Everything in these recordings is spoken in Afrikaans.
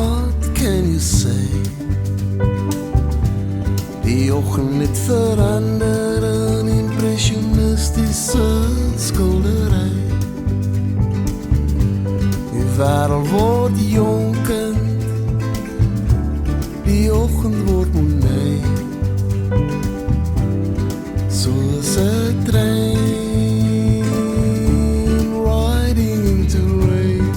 What can you say? Die oggend het verander in impressionistische skildery. Die wêreld word jonkend, die oggend word monet. Soos 'n trein riding into rain.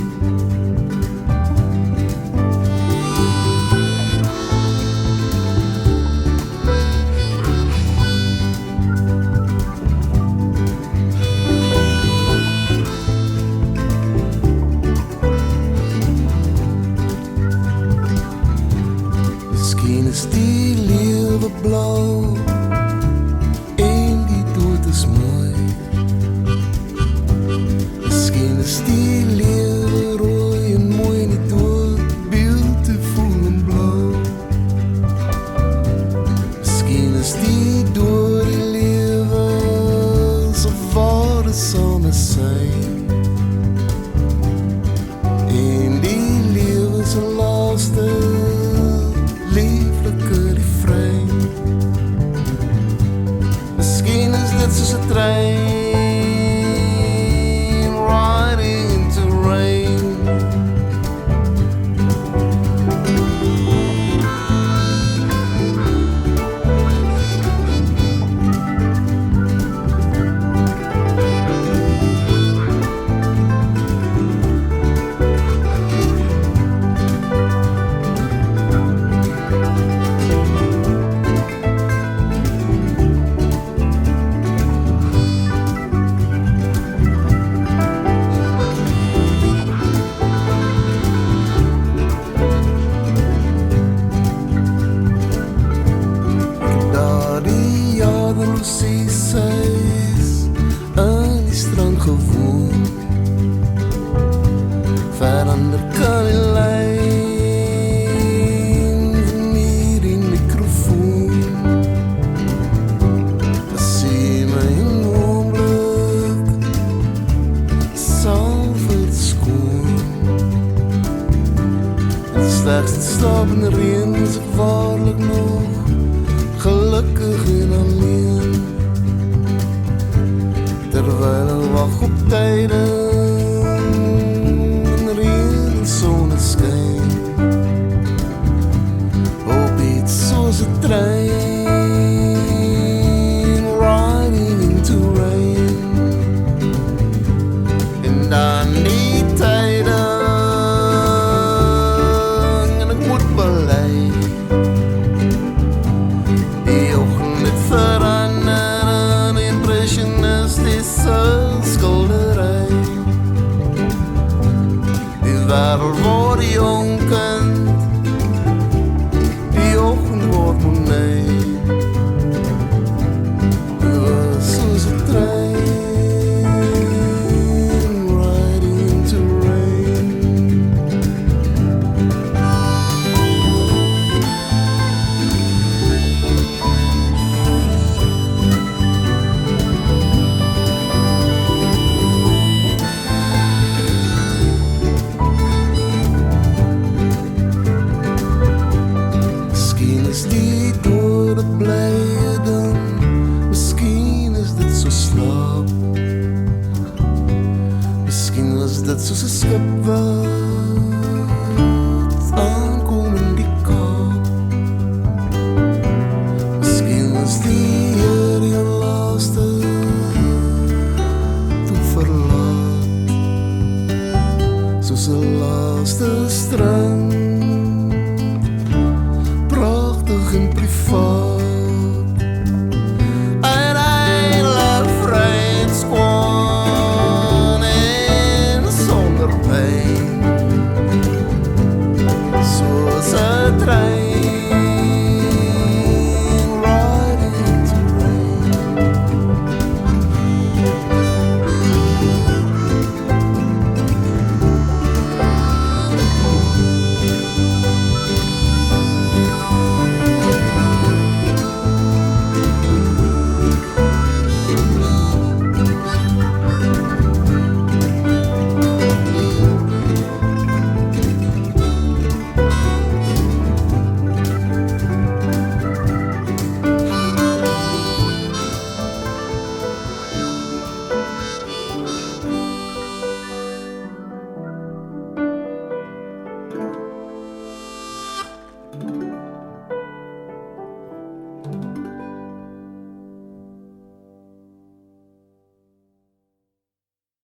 Miskien is die lewe blauw en die dood is mooi. Miskien is die lewe rooi en mooi en die dood beautiful en blauw. Miskien is die dood die lewe so ware same zijn. En die lewe se laaste lieflike refrein. Miskien is dit soos 'n trein riding into rain. Lucies huis aan die strand gewoon. Verander kan die lyn van hier die microfoon. Sê my een oomblik sal verskoon. En slegs die stapende reën is ek waarlik nog gelukkig en alleen. Terwyl ek wag op tyde